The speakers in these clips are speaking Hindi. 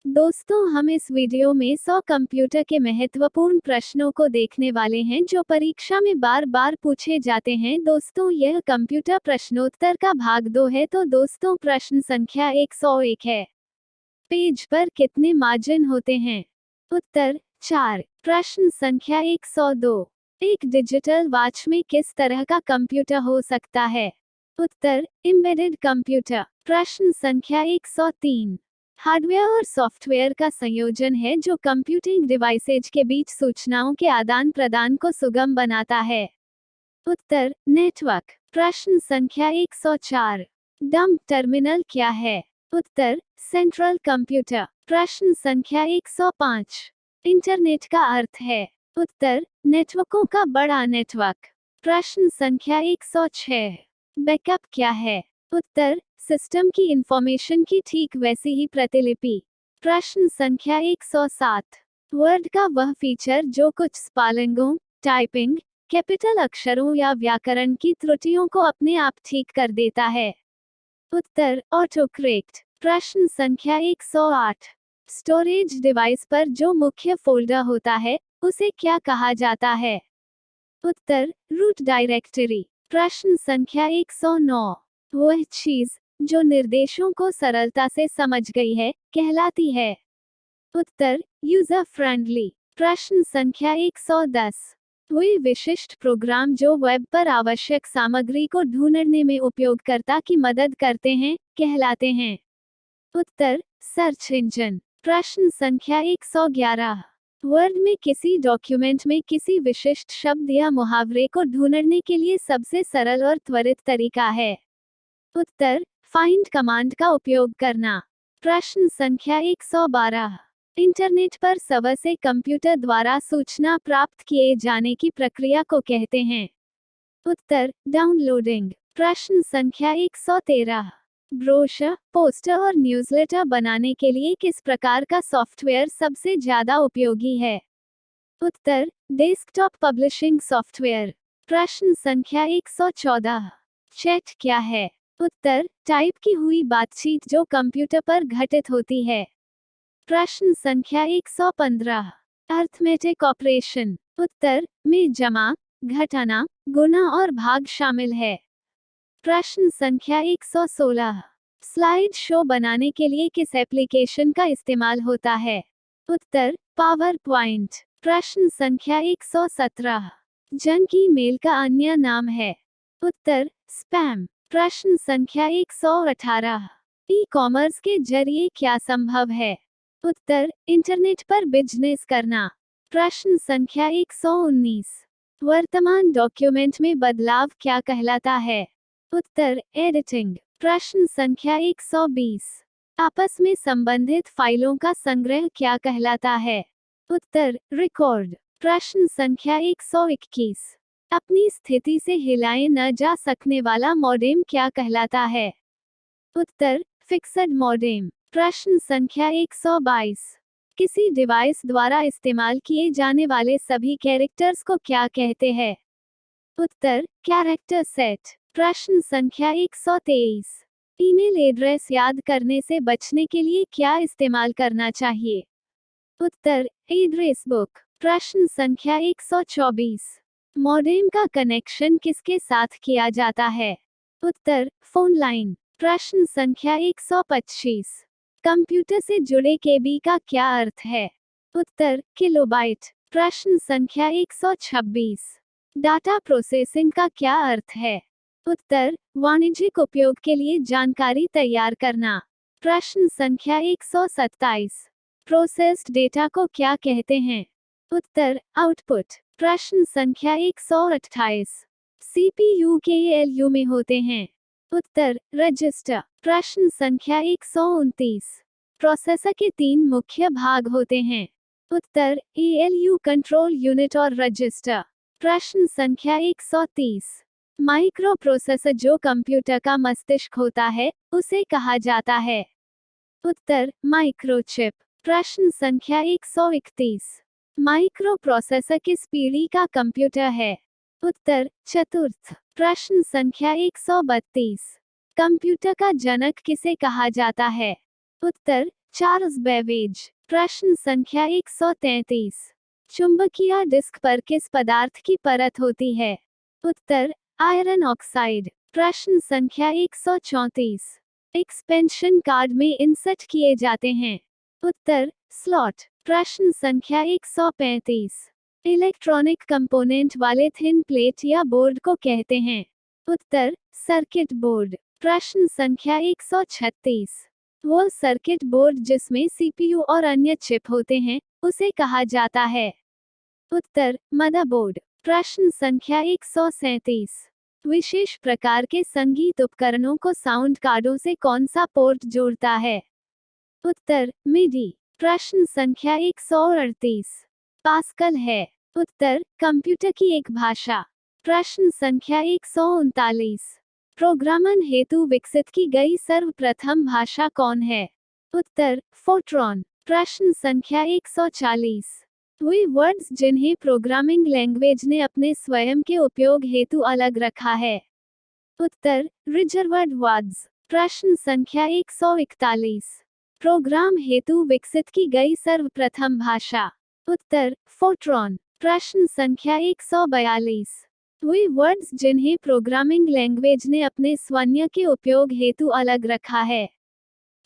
दोस्तों, हम इस वीडियो में 100 कंप्यूटर के महत्वपूर्ण प्रश्नों को देखने वाले हैं जो परीक्षा में बार बार पूछे जाते हैं। दोस्तों, यह कंप्यूटर प्रश्नोत्तर का भाग 2 है। तो दोस्तों, प्रश्न संख्या 101 है। पेज पर कितने मार्जिन होते हैं? उत्तर 4। प्रश्न संख्या 102। एक डिजिटल वॉच में किस तरह का कंप्यूटर हो सकता है? उत्तर एम्बेडेड कंप्यूटर। प्रश्न संख्या 103। हार्डवेयर और सॉफ्टवेयर का संयोजन है जो कंप्यूटिंग डिवाइसेज के बीच सूचनाओं के आदान प्रदान को सुगम बनाता है। उत्तर नेटवर्क। प्रश्न संख्या 104। डंप टर्मिनल क्या है? उत्तर सेंट्रल कंप्यूटर। प्रश्न संख्या 105। इंटरनेट का अर्थ है? उत्तर नेटवर्कों का बड़ा नेटवर्क। प्रश्न संख्या 106। बैकअप क्या है? उत्तर सिस्टम की इंफॉर्मेशन की ठीक वैसी ही प्रतिलिपि। प्रश्न संख्या 107। वर्ड का वह फीचर जो कुछ स्पेलिंगों, टाइपिंग, कैपिटल अक्षरों या व्याकरण की त्रुटियों को अपने आप ठीक कर देता है। उत्तर ऑटो करेक्ट। प्रश्न संख्या 108। स्टोरेज डिवाइस पर जो मुख्य फोल्डर होता है उसे क्या कहा जाता है? उत्तर रूट डायरेक्टरी। प्रश्न संख्या 109। वह चीज जो निर्देशों को सरलता से समझ गई है कहलाती है? उत्तर यूजर फ्रेंडली। प्रश्न संख्या 110। वे विशिष्ट प्रोग्राम जो वेब पर आवश्यक सामग्री को ढूंढने में उपयोगकर्ता की मदद करते हैं कहलाते हैं? उत्तर सर्च इंजन। प्रश्न संख्या 111। वर्ड में किसी डॉक्यूमेंट में किसी विशिष्ट शब्द या मुहावरे को ढूंढने के लिए सबसे सरल और त्वरित तरीका है? उत्तर फाइंड कमांड का उपयोग करना। प्रश्न संख्या 112। इंटरनेट पर सर्वर से कंप्यूटर द्वारा सूचना प्राप्त किए जाने की प्रक्रिया को कहते हैं? उत्तर डाउनलोडिंग। प्रश्न संख्या 113। ब्रोशर, पोस्टर और न्यूज़लेटर बनाने के लिए किस प्रकार का सॉफ्टवेयर सबसे ज्यादा उपयोगी है? उत्तर डेस्कटॉप पब्लिशिंग सॉफ्टवेयर। प्रश्न संख्या 114। चैट क्या है? उत्तर टाइप की हुई बातचीत जो कंप्यूटर पर घटित होती है। प्रश्न संख्या 115। Arithmetic operation. उत्तर में जमा, घटाना, गुणा और भाग शामिल है। प्रश्न संख्या 116। स्लाइड शो बनाने के लिए किस एप्लीकेशन का इस्तेमाल होता है? उत्तर पावर पॉइंट। प्रश्न संख्या 117। जंक ईमेल का अन्य नाम है? उत्तर स्पैम। प्रश्न संख्या 118। ई कॉमर्स के जरिए क्या संभव है? उत्तर इंटरनेट पर बिजनेस करना। प्रश्न संख्या 119। वर्तमान डॉक्यूमेंट में बदलाव क्या कहलाता है? उत्तर एडिटिंग। प्रश्न संख्या 120। आपस में संबंधित फाइलों का संग्रह क्या कहलाता है? उत्तर रिकॉर्ड। प्रश्न संख्या 121। अपनी स्थिति से हिलाए न जा सकने वाला मॉडेम क्या कहलाता है? उत्तर फिक्स्ड मॉडेम। प्रश्न संख्या 122। किसी डिवाइस द्वारा इस्तेमाल किए जाने वाले सभी कैरेक्टर्स को क्या कहते हैं? उत्तर कैरेक्टर सेट। प्रश्न संख्या 123। ईमेल एड्रेस याद करने से बचने के लिए क्या इस्तेमाल करना चाहिए? उत्तर एड्रेस बुक। प्रश्न संख्या 124। मॉडेम का कनेक्शन किसके साथ किया जाता है? उत्तर फोन लाइन। प्रश्न संख्या 125। कंप्यूटर से जुड़े केबी का क्या अर्थ है? उत्तर किलोबाइट। प्रश्न संख्या 126। डाटा प्रोसेसिंग का क्या अर्थ है? उत्तर वाणिज्यिक उपयोग के लिए जानकारी तैयार करना। प्रश्न संख्या 127। प्रोसेस्ड डेटा को क्या कहते हैं? उत्तर आउटपुट। प्रश्न संख्या 128। सीपीयू के एलयू में होते हैं? उत्तर रजिस्टर। प्रश्न संख्या 129। प्रोसेसर के 3 मुख्य भाग होते हैं? उत्तर एएलयू, कंट्रोल यूनिट और रजिस्टर। प्रश्न संख्या 130। माइक्रो प्रोसेसर जो कंप्यूटर का मस्तिष्क होता है उसे कहा जाता है? उत्तर माइक्रोचिप। प्रश्न संख्या 131। माइक्रो प्रोसेसर किस पीढ़ी का कंप्यूटर है? उत्तर चतुर्थ। प्रश्न संख्या 132। कंप्यूटर का जनक किसे कहा जाता है? उत्तर चार्ल्स बेबेज। प्रश्न संख्या 133। चुंबकीय डिस्क पर किस पदार्थ की परत होती है? उत्तर आयरन ऑक्साइड। प्रश्न संख्या 134। एक्सपेंशन कार्ड में इंसर्ट किए जाते हैं। उत्तर स्लॉट। प्रश्न संख्या 135। इलेक्ट्रॉनिक कंपोनेंट वाले थिन प्लेट या बोर्ड को कहते हैं। उत्तर सर्किट बोर्ड। प्रश्न संख्या 136। वो सर्किट बोर्ड जिसमें सीपीयू और अन्य चिप होते हैं उसे कहा जाता है। उत्तर मदरबोर्ड। प्रश्न संख्या 137। विशेष प्रकार के संगीत उपकरणों को साउंड कार्डों से कौन सा पोर्ट जोड़ता है? उत्तर मिडी। प्रश्न संख्या 138। पास्कल है। उत्तर कंप्यूटर की एक भाषा। प्रश्न संख्या 139। प्रोग्रामन हेतु विकसित की गई सर्वप्रथम भाषा कौन है? उत्तर फोर्ट्रॉन। प्रश्न संख्या 140। वे वर्ड्स जिन्हें प्रोग्रामिंग लैंग्वेज ने अपने स्वयं के उपयोग हेतु अलग रखा है। उत्तर रिजर्व्ड वर्ड्स। प्रश्न संख्या 141। प्रोग्राम हेतु विकसित की गई सर्वप्रथम भाषा। उत्तर फोर्ट्रॉन। प्रश्न संख्या 142। वे वर्ड्स जिन्हें प्रोग्रामिंग लैंग्वेज ने अपने स्वयं के उपयोग हेतु अलग रखा है।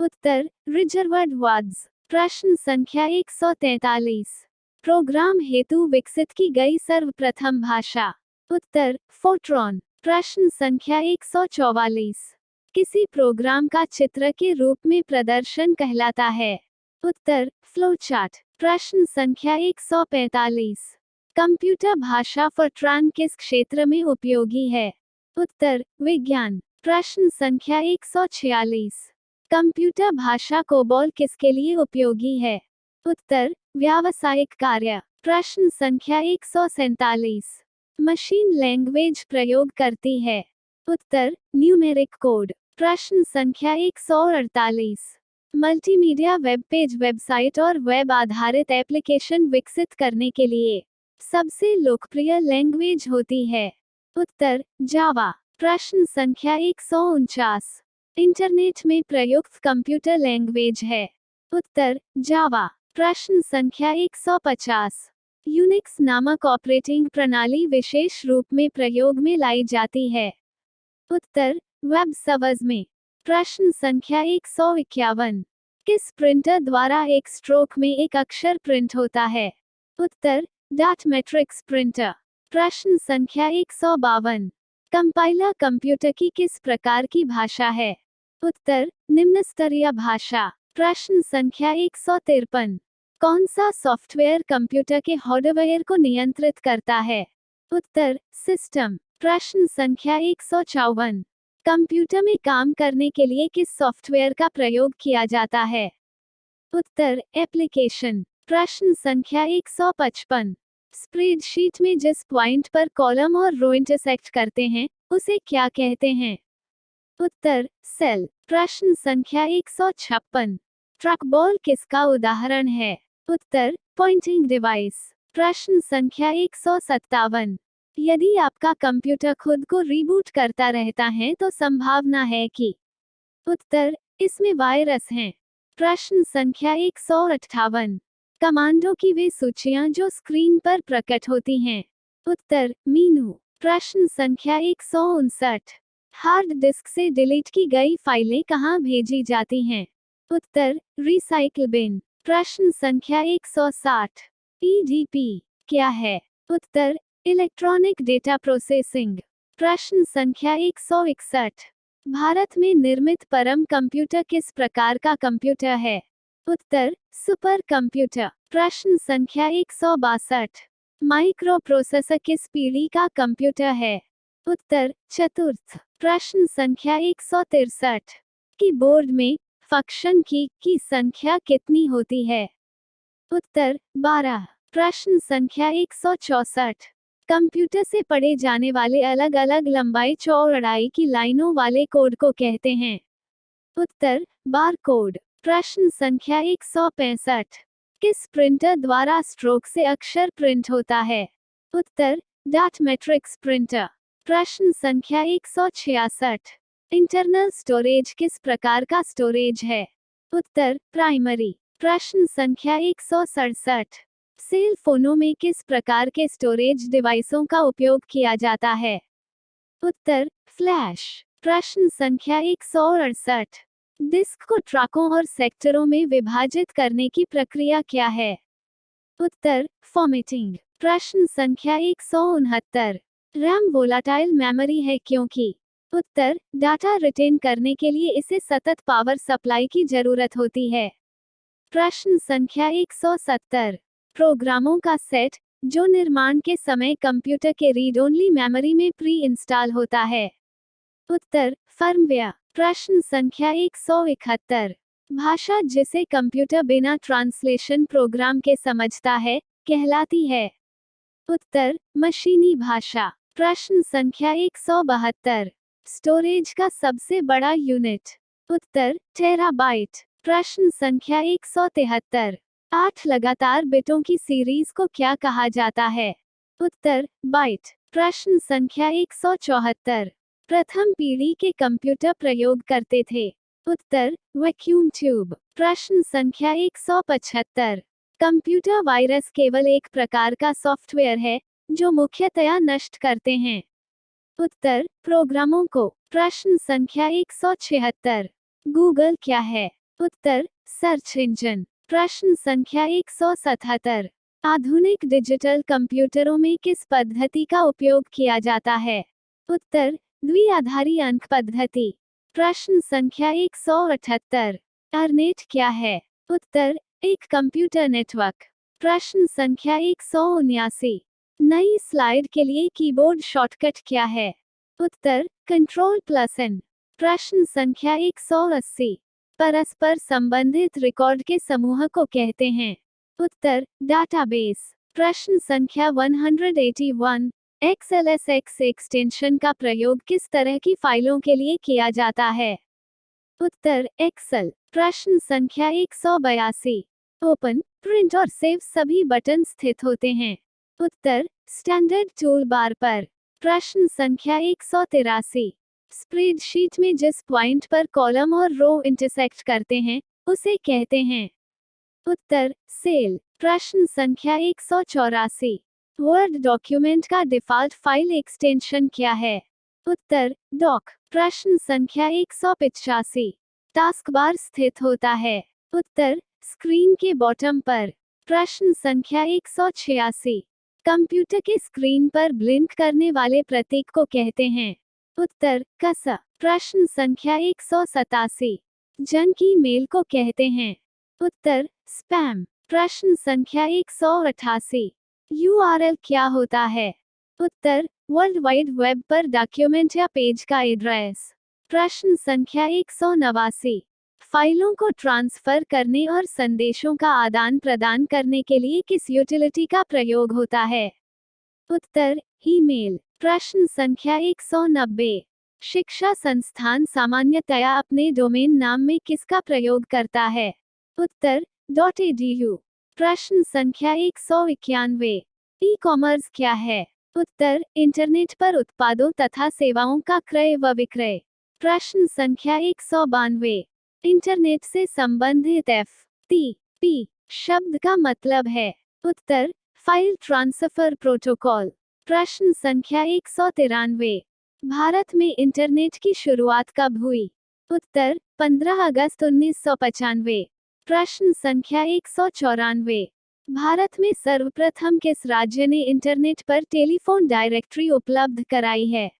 उत्तर रिजर्व्ड वर्ड्स। प्रश्न संख्या 143। प्रोग्राम हेतु विकसित की गई सर्वप्रथम भाषा। उत्तर फोर्ट्रॉन। प्रश्न संख्या 144। किसी प्रोग्राम का चित्र के रूप में प्रदर्शन कहलाता है? उत्तर फ्लोचार्ट। प्रश्न संख्या 145। कंप्यूटर भाषा फोर्ट्रान किस क्षेत्र में उपयोगी है? उत्तर विज्ञान। प्रश्न संख्या 146। कंप्यूटर भाषा कोबोल किसके लिए उपयोगी है? उत्तर व्यावसायिक कार्य। प्रश्न संख्या 147। मशीन लैंग्वेज प्रयोग करती है? उत्तर न्यूमेरिक कोड। प्रश्न संख्या 148। मल्टीमीडिया वेब पेज वेबसाइट और वेब आधारित एप्लीकेशन विकसित करने के लिए सबसे लोकप्रिय लैंग्वेज होती है? उत्तर जावा। प्रश्न संख्या 149। इंटरनेट में प्रयुक्त कंप्यूटर लैंग्वेज है? उत्तर जावा। प्रश्न संख्या 150। यूनिक्स नामक ऑपरेटिंग प्रणाली विशेष रूप में प्रयोग में लाई जाती है? उत्तर वेब सर्वर्स में। प्रश्न संख्या 151। किस प्रिंटर द्वारा एक स्ट्रोक में एक अक्षर प्रिंट होता है? उत्तर डॉट मैट्रिक्स प्रिंटर। प्रश्न संख्या 152। कंपाइलर कंप्यूटर की किस प्रकार की भाषा है? उत्तर निम्न स्तरीय भाषा। प्रश्न संख्या 153। कौन सा सॉफ्टवेयर कंप्यूटर के हार्डवेयर को नियंत्रित करता है? उत्तर सिस्टम। प्रश्न संख्या 154। कंप्यूटर में काम करने के लिए किस सॉफ्टवेयर का प्रयोग किया जाता है? उत्तर एप्लीकेशन। प्रश्न संख्या 155। स्प्रेडशीट में जिस पॉइंट पर कॉलम और रो इंटरसेक्ट करते हैं उसे क्या कहते हैं? उत्तर सेल। प्रश्न संख्या 156। ट्रैकबॉल किसका उदाहरण है? उत्तर पॉइंटिंग डिवाइस। प्रश्न संख्या 157। यदि आपका कंप्यूटर खुद को रीबूट करता रहता है तो संभावना है कि? उत्तर इसमें वायरस हैं। प्रश्न संख्या 158। कमांडों की वे सूचियां जो स्क्रीन पर प्रकट होती हैं? उत्तर मीनू। प्रश्न संख्या 159। हार्ड डिस्क से डिलीट की गई फाइलें कहां भेजी जाती हैं? उत्तर रिसाइकल बिन। प्रश्न संख्या 160। ईडीपी क्या है? उत्तर इलेक्ट्रॉनिक डेटा प्रोसेसिंग। प्रश्न संख्या 161। भारत में निर्मित परम कंप्यूटर किस प्रकार का कंप्यूटर है? उत्तर सुपर कंप्यूटर। प्रश्न संख्या 162। माइक्रो प्रोसेसर किस पीढ़ी का कंप्यूटर है? उत्तर चतुर्थ। प्रश्न संख्या 163। कीबोर्ड में फंक्शन की संख्या कितनी होती है? उत्तर 12। प्रश्न संख्या 164। कंप्यूटर से पढ़े जाने वाले अलग अलग लंबाई चौड़ाई की लाइनों वाले कोड को कहते हैं? उत्तर बार कोड। प्रश्न संख्या 165। किस प्रिंटर द्वारा स्ट्रोक से अक्षर प्रिंट होता है? उत्तर डॉट मैट्रिक्स प्रिंटर। प्रश्न संख्या 166। इंटरनल स्टोरेज किस प्रकार का स्टोरेज है? उत्तर प्राइमरी। प्रश्न संख्या 167। सेल फोनों में किस प्रकार के स्टोरेज डिवाइसों का उपयोग किया जाता है? उत्तर फ्लैश। प्रश्न संख्या 168। डिस्क को ट्रैकों और सेक्टरों में विभाजित करने की प्रक्रिया क्या है? उत्तर फॉर्मेटिंग। प्रश्न संख्या 169। रैम वोलाटाइल मेमोरी है क्योंकि? उत्तर डाटा रिटेन करने के लिए इसे सतत पावर सप्लाई की जरूरत होती है। प्रश्न संख्या 170। प्रोग्रामों का सेट जो निर्माण के समय कंप्यूटर के रीड ओनली मेमोरी में प्री इंस्टॉल होता है। उत्तर फर्मवेयर। प्रश्न संख्या 171। भाषा जिसे कंप्यूटर बिना ट्रांसलेशन प्रोग्राम के समझता है कहलाती है। उत्तर मशीनी भाषा। प्रश्न संख्या 172। स्टोरेज का सबसे बड़ा यूनिट। उत्तर टेराबाइट। प्रश्न संख्या 173। 8 लगातार बिटों की सीरीज को क्या कहा जाता है? उत्तर बाइट। प्रश्न संख्या 174। प्रथम पीढ़ी के कंप्यूटर प्रयोग करते थे। उत्तर वैक्यूम ट्यूब। प्रश्न संख्या 175। कंप्यूटर वायरस केवल एक प्रकार का सॉफ्टवेयर है जो मुख्यतया नष्ट करते हैं। उत्तर प्रोग्रामों को। प्रश्न संख्या 176। गूगल क्या है? उत्तर सर्च इंजन। प्रश्न संख्या 177। आधुनिक डिजिटल कंप्यूटरों में किस पद्धति का उपयोग किया जाता है? उत्तर द्विआधारी अंक पद्धति। प्रश्न संख्या 178। अर्नेट क्या है? उत्तर एक कंप्यूटर नेटवर्क। प्रश्न संख्या 179। नई स्लाइड के लिए कीबोर्ड शॉर्टकट क्या है? उत्तर Ctrl+N। प्रश्न संख्या 180। परस्पर संबंधित रिकॉर्ड के समूह को कहते हैं। उत्तर डाटाबेस। प्रश्न संख्या 181। XLSX एक्सटेंशन का प्रयोग किस तरह की फाइलों के लिए किया जाता है? उत्तर एक्सेल। प्रश्न संख्या 182। ओपन, प्रिंट और सेव सभी बटन स्थित होते हैं। उत्तर स्टैंडर्ड टूल बार पर। प्रश्न संख्या 183। स्प्रेडशीट में जिस पॉइंट पर कॉलम और रो इंटरसेक्ट करते हैं उसे कहते हैं। उत्तर सेल। प्रश्न संख्या 184। वर्ड डॉक्यूमेंट का डिफॉल्ट फाइल एक्सटेंशन क्या है? उत्तर डॉक। प्रश्न संख्या 185। टास्क बार स्थित होता है। उत्तर स्क्रीन के बॉटम पर। प्रश्न संख्या 186। कंप्यूटर के स्क्रीन पर ब्लिंक करने वाले प्रतीक को कहते हैं। उत्तर कर्सर। प्रश्न संख्या 187। जंक की मेल को कहते हैं। उत्तर स्पैम। प्रश्न संख्या 188। URL क्या होता है? उत्तर वर्ल्ड वाइड वेब पर डॉक्यूमेंट या पेज का एड्रेस। प्रश्न संख्या 189। फाइलों को ट्रांसफर करने और संदेशों का आदान प्रदान करने के लिए किस यूटिलिटी का प्रयोग होता है? उत्तर ईमेल। प्रश्न संख्या 190। शिक्षा संस्थान सामान्यतया अपने डोमेन नाम में किसका प्रयोग करता है? उत्तर .edu। प्रश्न संख्या 191। ई-कॉमर्स क्या है? उत्तर इंटरनेट पर उत्पादों तथा सेवाओं का क्रय व विक्रय। प्रश्न संख्या 192। इंटरनेट से संबंधित FTP शब्द का मतलब है? उत्तर फाइल ट्रांसफर प्रोटोकॉल। प्रश्न संख्या 193। भारत में इंटरनेट की शुरुआत कब हुई? उत्तर 15 अगस्त 1995। प्रश्न संख्या 194। भारत में सर्वप्रथम किस राज्य ने इंटरनेट पर टेलीफोन डायरेक्टरी उपलब्ध कराई है?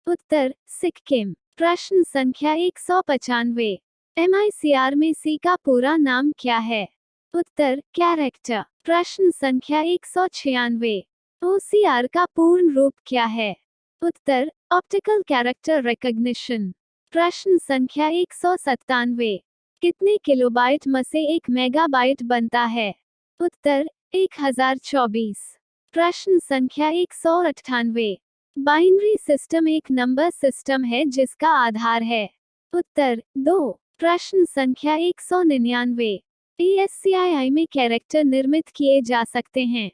उत्तर सिक्किम। प्रश्न संख्या 195। MICR में C का पूरा नाम क्या है? उत्तर कैरेक्टर। प्रश्न संख्या 196। OCR का पूर्ण रूप क्या है? उत्तर ऑप्टिकल कैरेक्टर रिकॉग्निशन। प्रश्न संख्या 197। कितने किलोबाइट में से 1 मेगाबाइट बनता है? उत्तर 1024। प्रश्न संख्या 198। बाइनरी सिस्टम एक नंबर सिस्टम है जिसका आधार है? उत्तर 2। प्रश्न संख्या 199। ASCII में कैरेक्टर निर्मित किए जा सकते हैं?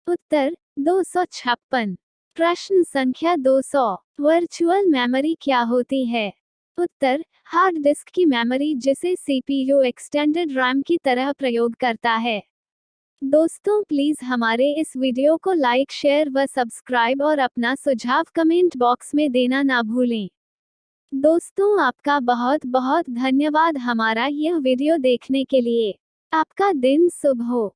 उत्तर 256। प्रश्न संख्या 200। वर्चुअल मेमोरी क्या होती है? उत्तर, हार्ड डिस्क की मेमोरी जिसे सीपीयू एक्सटेंडेड रैम की तरह प्रयोग करता है। दोस्तों प्लीज हमारे इस वीडियो को लाइक, शेयर व सब्सक्राइब और अपना सुझाव कमेंट बॉक्स में देना ना भूलें। दोस्तों आपका बहुत बहुत धन्यवाद हमारा यह वीडियो देखने के लिए। आपका दिन शुभ हो।